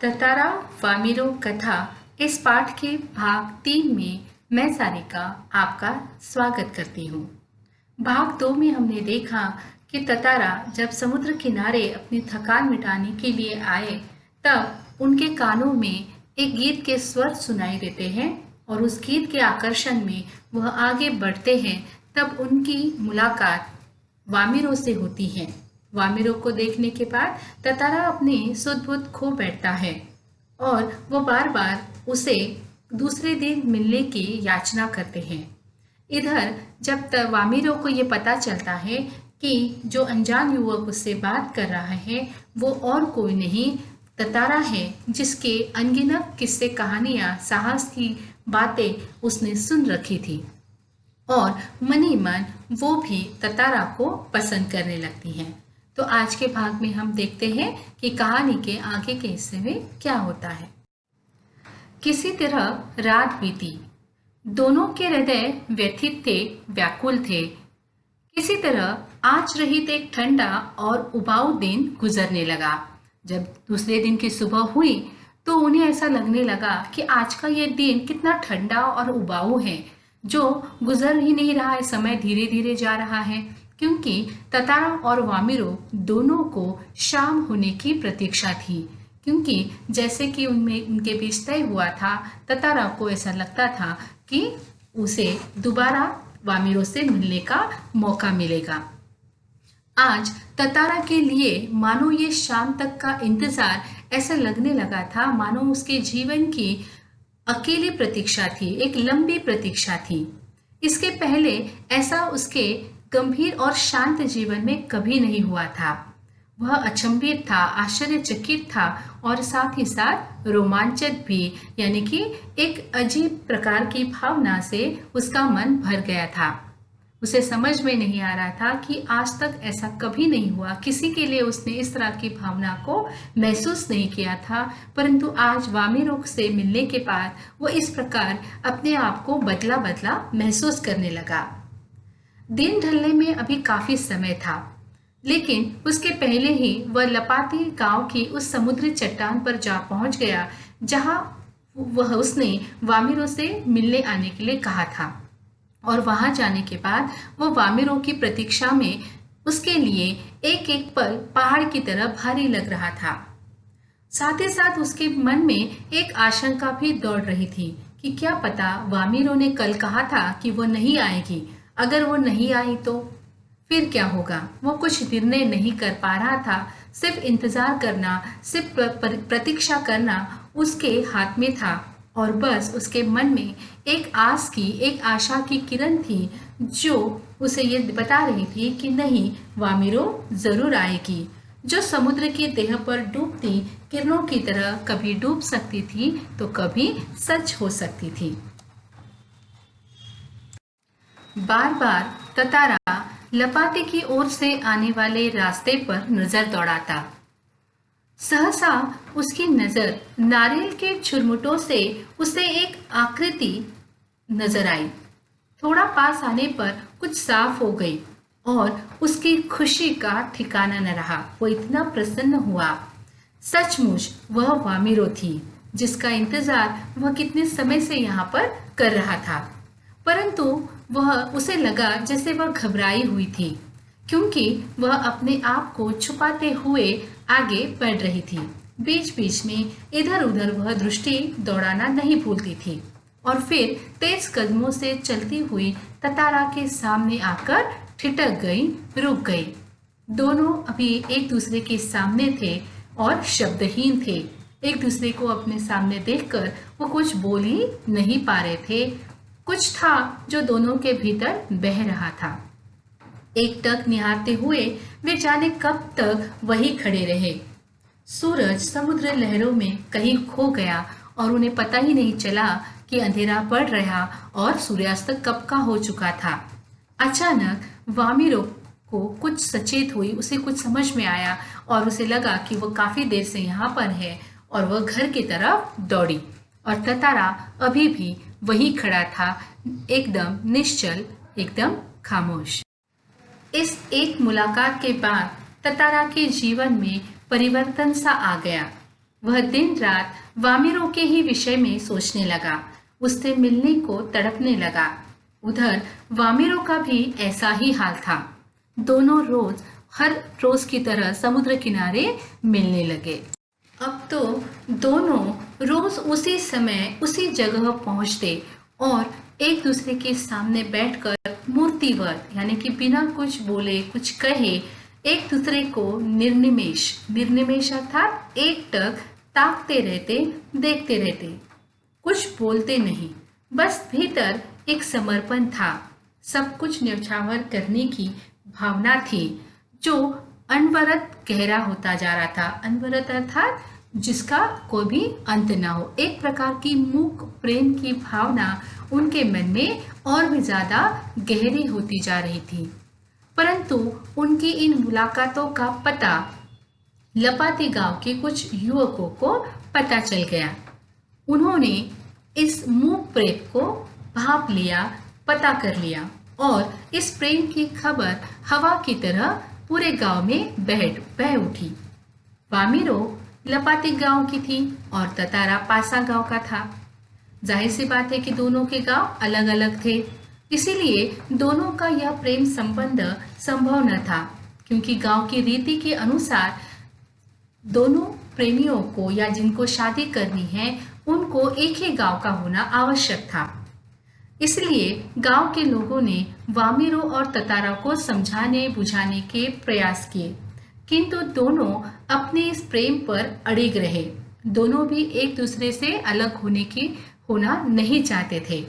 ततारा वामिरो कथा इस पाठ के भाग 3 में मैं सारिका आपका स्वागत करती हूँ। भाग 2 में हमने देखा कि ततारा जब समुद्र किनारे अपनी थकान मिटाने के लिए आए तब उनके कानों में एक गीत के स्वर सुनाई देते हैं और उस गीत के आकर्षण में वह आगे बढ़ते हैं। तब उनकी मुलाकात वामिरो से होती है। वामिरो को देखने के बाद ततारा अपने सुध बुध खो बैठता है और वो बार बार उसे दूसरे दिन मिलने की याचना करते हैं। इधर जब वामिरो को ये पता चलता है कि जो अनजान युवक उससे बात कर रहा है वो और कोई नहीं ततारा है, जिसके अनगिनत किस्से कहानियाँ साहस की बातें उसने सुन रखी थी और मन ही मन वो भी ततारा को पसंद करने लगती हैं। तो आज के भाग में हम देखते हैं कि कहानी के आगे के हिस्से में क्या होता है। किसी तरह रात बीती। दोनों के हृदय व्यथित थे, व्याकुल थे। किसी तरह आज रहित एक ठंडा और उबाऊ दिन गुजरने लगा। जब दूसरे दिन की सुबह हुई तो उन्हें ऐसा लगने लगा कि आज का ये दिन कितना ठंडा और उबाऊ है, जो गुजर ही नहीं रहा है। समय धीरे धीरे जा रहा है क्योंकि ततारा और वामिरो दोनों को शाम होने की प्रतीक्षा थी। क्योंकि जैसे कि उनमें उनके बीच तय हुआ था, ततारा को ऐसा लगता था कि उसे दोबारा वामिरो से मिलने का मौका मिलेगा। आज ततारा के लिए मानो ये शाम तक का इंतजार ऐसा लगने लगा था मानो उसके जीवन की अकेली प्रतीक्षा थी, एक लंबी प्रतीक्षा थी। इसके पहले ऐसा उसके गंभीर और शांत जीवन में कभी नहीं हुआ था। वह अचंभित था, आश्चर्यचकित था और साथ ही साथ रोमांचित भी, यानी कि एक अजीब प्रकार की भावना से उसका मन भर गया था। उसे समझ में नहीं आ रहा था कि आज तक ऐसा कभी नहीं हुआ, किसी के लिए उसने इस तरह की भावना को महसूस नहीं किया था। परंतु आज वामिरो से मिलने के बाद वो इस प्रकार अपने आप को बदला बदला महसूस करने लगा। दिन ढलने में अभी काफी समय था, लेकिन उसके पहले ही वह लपाती गांव की उस समुद्री चट्टान पर जा पहुंच गया जहां वह उसने वामिरो से मिलने आने के लिए कहा था। और वहां जाने के बाद वह वामिरो की प्रतीक्षा में उसके लिए एक एक पल पहाड़ की तरह भारी लग रहा था। साथ ही साथ उसके मन में एक आशंका भी दौड़ रही थी कि क्या पता वामिरो ने कल कहा था कि वो नहीं आएगी, अगर वो नहीं आई तो फिर क्या होगा। वो कुछ निर्णय नहीं कर पा रहा था। सिर्फ इंतजार करना, सिर्फ प्रतीक्षा करना उसके हाथ में था और बस उसके मन में एक आस की, एक आशा की किरण थी जो उसे ये बता रही थी कि नहीं, वामिरो जरूर आएगी। जो समुद्र की देह पर डूबती किरणों की तरह कभी डूब सकती थी तो कभी सच हो सकती थी। बार बार ततारा लपाते की ओर से आने वाले रास्ते पर नजर दौड़ाता। सहसा उसकी नजर नारियल के झुरमुटों से उसे एक आकृति नजर आई। थोड़ा पास आने पर कुछ साफ हो गई और उसकी खुशी का ठिकाना न रहा। वो इतना प्रसन्न हुआ। सचमुच वह वामिरो थी जिसका इंतजार वह कितने समय से यहाँ पर कर रहा था। परंतु उसे लगा जैसे वह घबराई हुई थी, क्योंकि वह अपने आप को छुपाते हुए आगे बढ़ रही थी। बीच बीच में इधर उधर वह दृष्टि दौड़ाना नहीं भूलती थी और फिर तेज कदमों से चलती हुई ततारा के सामने आकर ठिठक गई, रुक गई। दोनों अभी एक दूसरे के सामने थे और शब्दहीन थे। एक दूसरे को अपने सामने देखकर वो कुछ बोल ही नहीं पा रहे थे। कुछ था जो दोनों के भीतर बह रहा था। एक टक निहारते हुए वे जाने कब तक वही खड़े रहे। सूरज समुद्र लहरों में कहीं खो गया और उन्हें पता ही नहीं चला कि अंधेरा पड़ रहा और सूर्यास्त कब का हो चुका था। अचानक वामिरो को कुछ सचेत हुई, उसे कुछ समझ में आया और उसे लगा कि वह काफी देर से यहाँ पर है और वह घर की तरफ दौड़ी और ततारा अभी भी वही खड़ा था, एकदम निश्चल, एकदम खामोश। इस एक मुलाकात के बाद ततारा के जीवन में परिवर्तन सा आ गया। वह दिन रात वामिरों के ही विषय में सोचने लगा, उससे मिलने को तड़पने लगा। उधर वामिरों का भी ऐसा ही हाल था। दोनों हर रोज की तरह समुद्र किनारे मिलने लगे। अब तो दोनों रोज उसी समय उसी जगह पहुंचते और एक दूसरे के सामने बैठकर मूर्तिवत यानी कि बिना कुछ बोले कुछ कहे एक दूसरे को निर्निमेष अर्थात एकटक ताकते रहते, देखते रहते, कुछ बोलते नहीं। बस भीतर एक समर्पण था, सब कुछ न्यौछावर करने की भावना थी जो अनवरत गहरा होता जा रहा था। अनवरत अर्थात जिसका कोई भी अंत ना हो। एक प्रकार की मूक प्रेम की भावना उनके मन में और भी ज्यादा गहरी होती जा रही थी। परंतु उनकी इन मुलाकातों का पता लपाती गांव के कुछ युवकों को पता चल गया। उन्होंने इस मूक प्रेम को भांप लिया, पता कर लिया और इस प्रेम की खबर हवा की तरह पूरे गांव में बह उठी। वामिरो लपाती गांव की थी और ततारा पासा गांव का था। जाहिर सी बात है कि दोनों के गांव अलग अलग थे, इसीलिए दोनों का यह प्रेम संबंध संभव न था, क्योंकि गांव की रीति के अनुसार दोनों प्रेमियों को या जिनको शादी करनी है उनको एक ही गांव का होना आवश्यक था। इसलिए गांव के लोगों ने वामिरो और ततारा को समझाने बुझाने के प्रयास किए, किंतु दोनों अपने इस प्रेम पर अड़िग रहे। दोनों भी एक दूसरे से अलग होना नहीं चाहते थे।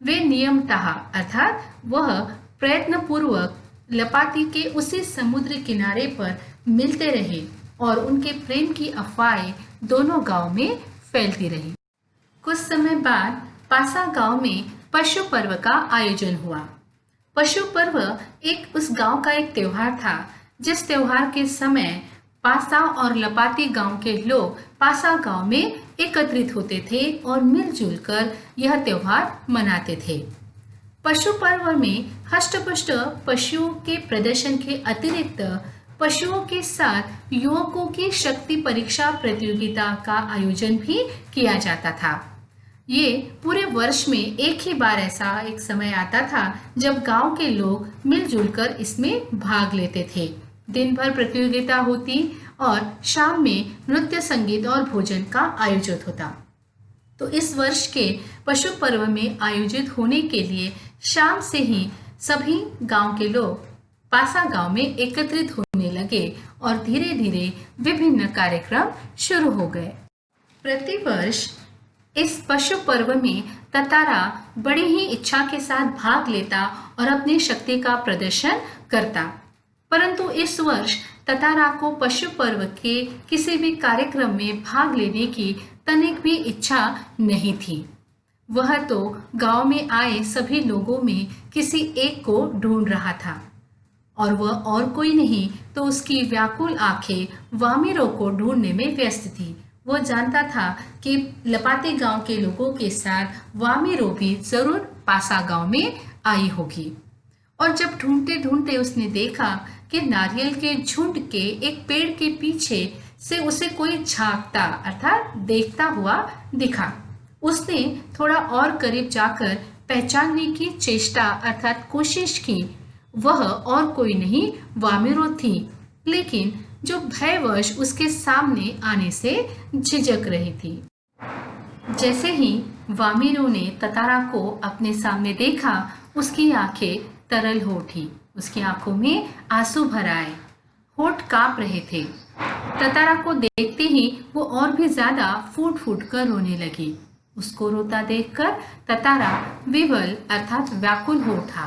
वे नियमतः अर्थात वह प्रयत्न पूर्वक लपाती के उसी समुद्र किनारे पर मिलते रहे और उनके प्रेम की अफवाहें दोनों गांव में फैलती रही। कुछ समय बाद पासा गांव में पशु पर्व का आयोजन हुआ। पशु पर्व उस गांव का एक त्योहार था, जिस त्योहार के समय पासा और लपाती गांव के लोग पासा गांव में एकत्रित होते थे और मिलजुल कर यह त्योहार मनाते थे। पशु पर्व में हष्टपुष्ट पशुओं के प्रदर्शन के अतिरिक्त पशुओं के साथ युवकों की शक्ति परीक्षा प्रतियोगिता का आयोजन भी किया जाता था। ये पूरे वर्ष में एक ही बार ऐसा एक समय आता था जब गांव के लोग मिलजुल कर इसमें भाग लेते थे। दिन भर प्रतियोगिता होती और शाम में नृत्य, संगीत और भोजन का आयोजन होता। तो इस वर्ष के पशु पर्व में आयोजित होने के लिए शाम से ही सभी गांव के लोग पासा गांव में एकत्रित होने लगे और धीरे धीरे विभिन्न कार्यक्रम शुरू हो गए। प्रतिवर्ष इस पशु पर्व में ततारा बड़ी ही इच्छा के साथ भाग लेता और अपनी शक्ति का प्रदर्शन करता, परंतु इस वर्ष ततारा को पशु पर्व के किसी भी कार्यक्रम में भाग लेने की तनिक भी इच्छा नहीं थी। वह तो गांव में आए सभी लोगों में किसी एक को ढूंढ रहा था और वह और कोई नहीं तो उसकी व्याकुल आंखें वामिरो को ढूंढने में व्यस्त थी। वो जानता था कि लपाते गांव के लोगों के साथ वामिरो भी जरूर पासा गांव में आई होगी। और जब ढूंढते ढूंढते उसने देखा कि नारियल के झुंड के एक पेड़ के पीछे से उसे कोई झांकता अर्थात देखता हुआ दिखा। उसने थोड़ा और करीब जाकर पहचानने की चेष्टा अर्थात कोशिश की। वह और कोई नहीं वामिरो थी, लेकिन जो भयवश उसके सामने आने से झिझक रही थी। जैसे ही वामिरो ने ततारा को अपने सामने देखा, उसकी आंखें तरल हो उठी, उसकी आंखों में आंसू भर आए, होठ कांप रहे थे। ततारा को देखते ही वो और भी ज्यादा फूट फूट कर रोने लगी। उसको रोता देखकर ततारा विवल अर्थात व्याकुल हो उठा,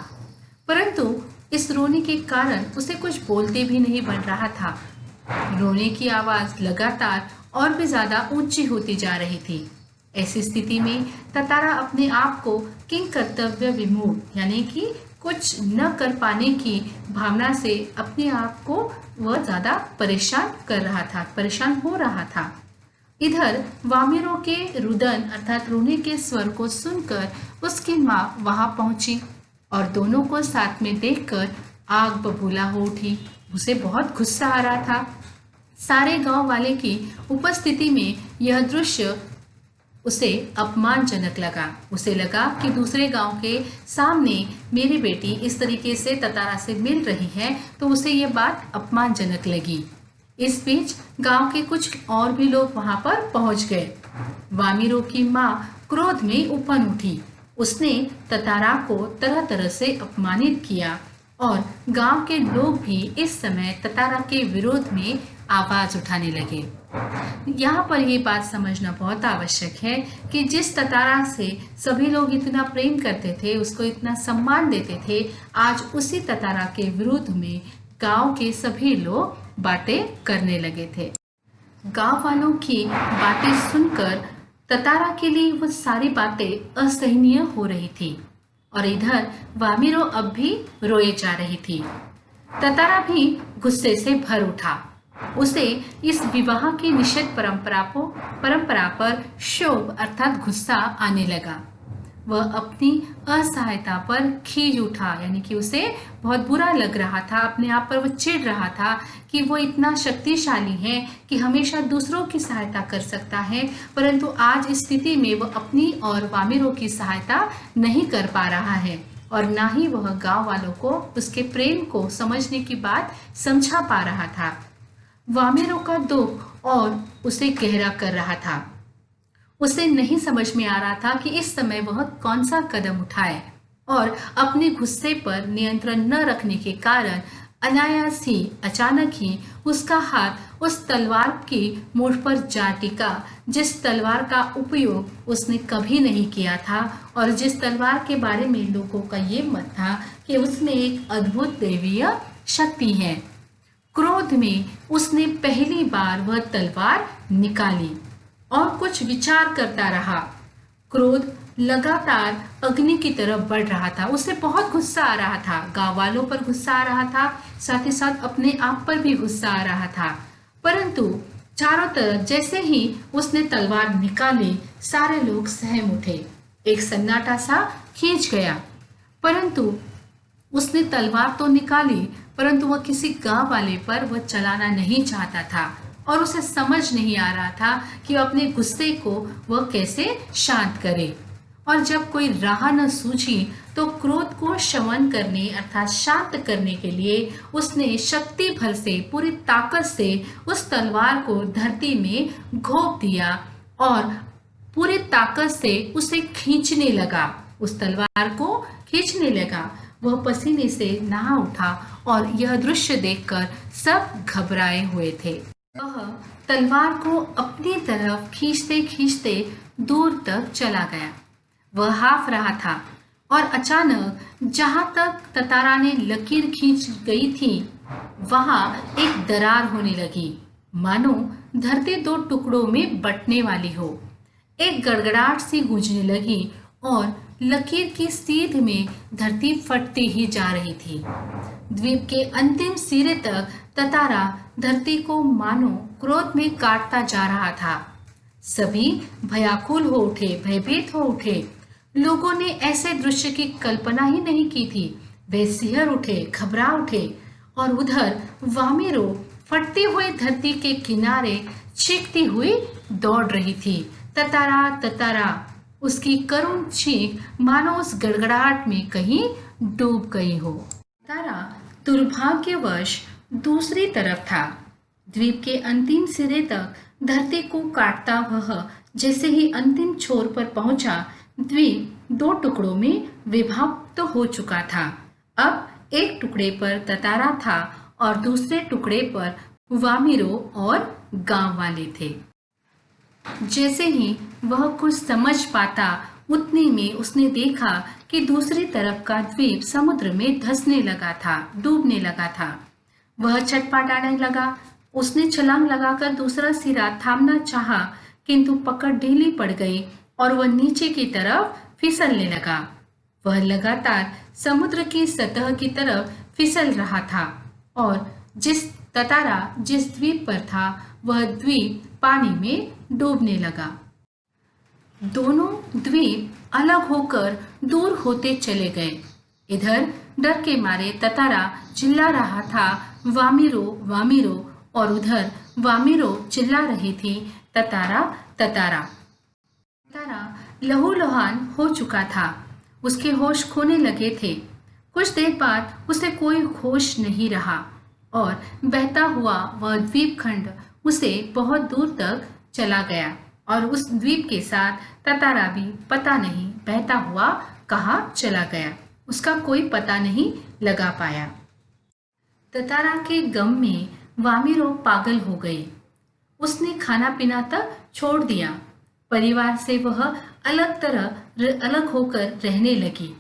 परंतु इस रोने के कारण उसे कुछ बोलते भी नहीं बन रहा था। रोने की आवाज लगातार और भी ज्यादा ऊंची होती जा रही थी। ऐसी स्थिति में ततारा अपने आप को किंग कर्तव्य विमूढ़ यानी कि कुछ न कर पाने की भावना से अपने आप को वह ज्यादा परेशान हो रहा था। इधर वामिरो के रुदन अर्थात रोने के स्वर को सुनकर उसकी माँ वहां पहुंची और दोनों को साथ में देखकर आग बबूला हो उठी। उसे बहुत गुस्सा आ रहा था। सारे गांव वाले की उपस्थिति में यह दृश्य उसे अपमानजनक लगा। उसे लगा कि दूसरे गांव के सामने मेरी बेटी इस तरीके से ततारा से मिल रही है, तो उसे यह बात अपमानजनक लगी। इस बीच गांव के कुछ और भी लोग वहां पर पहुंच गए। वामिरो की मां क्रोध में उफन उठी। उसने ततारा को तरह तरह से अपमानित किया और गांव के लोग भी इस समय ततारा के विरोध में आवाज उठाने लगे। यहाँ पर ये बात समझना बहुत आवश्यक है कि जिस ततारा से सभी लोग इतना प्रेम करते थे, उसको इतना सम्मान देते थे, आज उसी ततारा के विरुद्ध में गांव के सभी लोग बातें करने लगे थे। गांव वालों की बातें सुनकर ततारा के लिए वो सारी बातें असहनीय हो रही थी और इधर वामिरो अब भी रोए जा रही थी। ततारा भी गुस्से से भर उठा। उसे इस विवाह की निषेध परंपरा पर क्षोभ अर्थात गुस्सा आने लगा। वह अपनी असहायता पर खींच उठा, यानी कि उसे बहुत बुरा लग रहा था, अपने आप पर वो चिढ़ रहा था कि वो इतना शक्तिशाली है कि हमेशा दूसरों की सहायता कर सकता है, परंतु आज इस स्थिति में वह अपनी और वामिरो की सहायता नहीं कर पा रहा है और ना ही वह गांव वालों को उसके प्रेम को समझने की बात समझा पा रहा था। वामिरो का दुख और उसे गहरा कर रहा था। उसे नहीं समझ में आ रहा था कि इस समय वह कौन सा कदम उठाए और अपने गुस्से पर नियंत्रण न रखने के कारण अनायास ही अचानक ही उसका हाथ उस तलवार की मुठ पर जा टिका, जिस तलवार का उपयोग उसने कभी नहीं किया था और जिस तलवार के बारे में लोगों का ये मत था कि उसमें एक अद्भुत दैवीय शक्ति है। क्रोध में उसने पहली बार वह तलवार निकाली और कुछ विचार करता रहा। क्रोध लगातार अग्नि की तरफ बढ़ रहा था। उसे बहुत गुस्सा आ रहा था, गांव वालों पर गुस्सा आ रहा था, साथ ही साथ अपने आप पर भी गुस्सा आ रहा था। परंतु चारों तरफ जैसे ही उसने तलवार निकाली, सारे लोग सहम उठे। एक सन्नाटा सा खींच गया। परंतु उसने तलवार तो निकाली, परंतु वह किसी गांव वाले पर वह चलाना नहीं चाहता था और उसे समझ नहीं आ रहा था कि अपने गुस्से को वह कैसे शांत करे। और जब कोई राह न सूझी तो क्रोध को शमन करने अर्थात शांत करने के लिए उसने शक्ति भर से, पूरी ताकत से उस तलवार को धरती में घोंप दिया और पूरी ताकत से उसे खींचने लगा। उस तलवार को खींचने लगा। वह पसीने से नहा उठा और यह दृश्य देखकर सब घबराए हुए थे। वह तलवार को अपनी तरफ खींचते खींचते दूर तक चला गया। वह हाँफ रहा था और अचानक जहां तक ततारा ने लकीर खींच गई थी, वहां एक दरार होने लगी, मानो धरती दो टुकड़ों में बंटने वाली हो। एक गड़गड़ाहट सी गूंजने लगी और लकीर की सीध में धरती फटती ही जा रही थी। द्वीप के अंतिम सिरे तक ततारा धरती को मानो क्रोध में काटता जा रहा था। सभी भयाकुल हो उठे, भयभीत हो उठे। लोगों ने ऐसे दृश्य की कल्पना ही नहीं की थी। वे सिहर उठे, घबरा उठे और उधर वामिरो फटती हुई धरती के किनारे चीखती हुई दौड़ रही थी। ततारा ततारा, उसकी करुण चीख मानो उस गड़गड़ाहट में कहीं डूब गई हो। ततारा दुर्भाग्यवश दूसरी तरफ था। द्वीप के अंतिम सिरे तक धरती को काटता वह जैसे ही अंतिम छोर पर पहुंचा, द्वीप दो टुकड़ों में विभक्त हो चुका था। अब एक टुकड़े पर ततारा था और दूसरे टुकड़े पर वामिरो और गांव वाले थे। जैसे ही वह कुछ समझ पाता, उतने में उसने देखा कि दूसरी तरफ का द्वीप समुद्र में धंसने लगा था, डूबने लगा था। वह छटपटाने लगा। उसने छलांग लगाकर दूसरा सिरा थामना चाहा, किंतु पकड़ ढीली पड़ गई और वह नीचे की तरफ फिसलने लगा। वह लगातार समुद्र की सतह की तरफ फिसल रहा था और ततारा जिस द्वीप पर था, वह द्वीप पानी में डूबने लगा। दोनों द्वीप अलग होकर दूर होते चले गए। इधर डर के मारे ततारा चिल्ला रहा था, वामिरो वामिरो, और उधर वामिरो चिल्ला रही थी, ततारा ततारा। ततारा लहूलुहान हो चुका था, उसके होश खोने लगे थे। कुछ देर बाद उसे कोई होश नहीं रहा और बहता हुआ वह द्वीप खंड उसे बहुत दूर तक चला गया और उस द्वीप के साथ ततारा भी पता नहीं बहता हुआ कहाँ चला गया, उसका कोई पता नहीं लगा पाया। ततारा के गम में वामिरो पागल हो गई। उसने खाना पीना तक छोड़ दिया। परिवार से वह अलग होकर रहने लगी।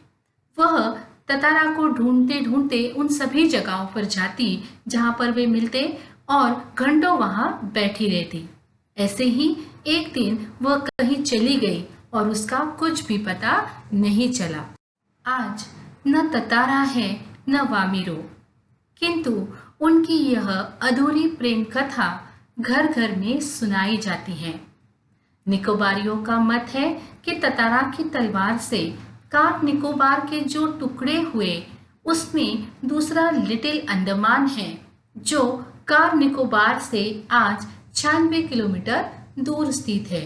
वह ततारा को ढूंढते ढूंढते उन सभी जगहों पर जाती जहां पर वे मिलते और घंटों वहां बैठी रहती। ऐसे ही एक दिन वह कहीं चली गई और उसका कुछ भी पता नहीं चला। आज न ततारा है न वामिरो, किंतु उनकी यह अधूरी प्रेम कथा घर घर में सुनाई जाती है। निकोबारियों का मत है कि ततारा की तलवार से कार निकोबार के जो टुकड़े हुए उसमें दूसरा लिटिल अंडमान है जो कार निकोबार से आज 96 किलोमीटर दूर स्थित है।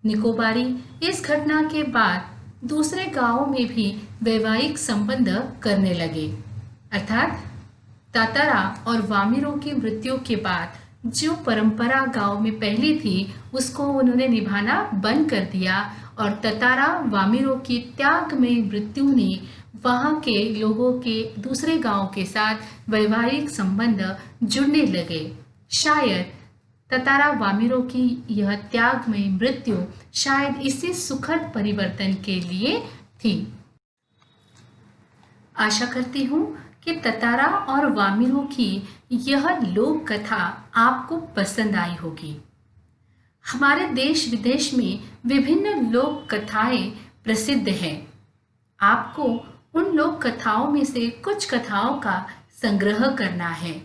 निकोबारी इस घटना के बाद दूसरे गांवों में भी वैवाहिक संबंध करने लगे। अर्थात ततारा और वामिरो की मृत्यु के बाद जो परंपरा गांव में पहली थी उसको उन्होंने निभाना बंद कर दिया और ततारा वामिरो की त्यागमयी मृत्यु ने वहां के लोगों के दूसरे गांव के साथ वैवाहिक संबंध जुड़ने लगे। शायद ततारा वामिरो की यह त्यागमयी मृत्यु शायद इसी सुखद परिवर्तन के लिए थी। आशा करती हूँ कि ततारा और वामिरो की यह लोक कथा आपको पसंद आई होगी। हमारे देश विदेश में विभिन्न लोक कथाएं प्रसिद्ध हैं। आपको उन लोक कथाओं में से कुछ कथाओं का संग्रह करना है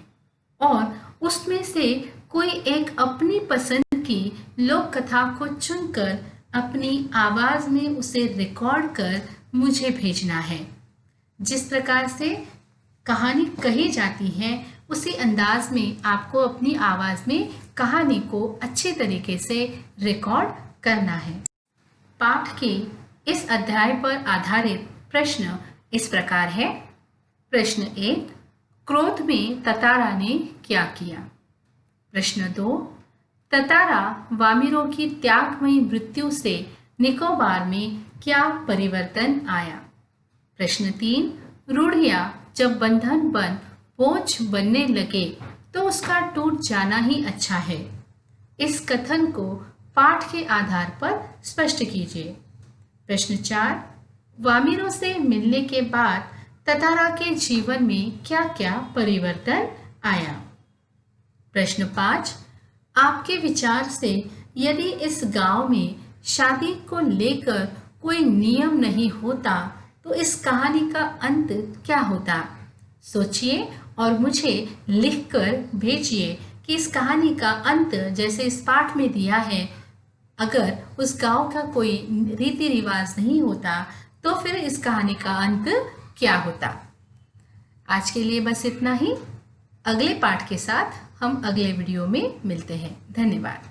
और उसमें से कोई एक अपनी पसंद की लोक कथा को चुनकर अपनी आवाज में उसे रिकॉर्ड कर मुझे भेजना है। जिस प्रकार से कहानी कही जाती है उसी अंदाज में आपको अपनी आवाज में कहानी को अच्छे तरीके से रिकॉर्ड करना है। पाठ के इस अध्याय पर आधारित प्रश्न इस प्रकार है। प्रश्न 1, क्रोध में ततारा ने क्या किया? प्रश्न 2, ततारा वामिरो की त्यागमयी मृत्यु से निकोबार में क्या परिवर्तन आया? प्रश्न 3, रूढ़ियां जब बंधन बन बोझ बनने लगे तो उसका टूट जाना ही अच्छा है। इस कथन को पाठ के आधार पर स्पष्ट कीजिए। प्रश्न 4, वामिरो से मिलने के बाद ततारा के जीवन में क्या क्या परिवर्तन आया? प्रश्न 5, आपके विचार से यदि इस गांव में शादी को लेकर कोई नियम नहीं होता तो इस कहानी का अंत क्या होता? सोचिए और मुझे लिखकर भेजिए कि इस कहानी का अंत जैसे इस पाठ में दिया है, अगर उस गांव का कोई रीति रिवाज नहीं होता तो फिर इस कहानी का अंत क्या होता। आज के लिए बस इतना ही। अगले पाठ के साथ हम अगले वीडियो में मिलते हैं। धन्यवाद।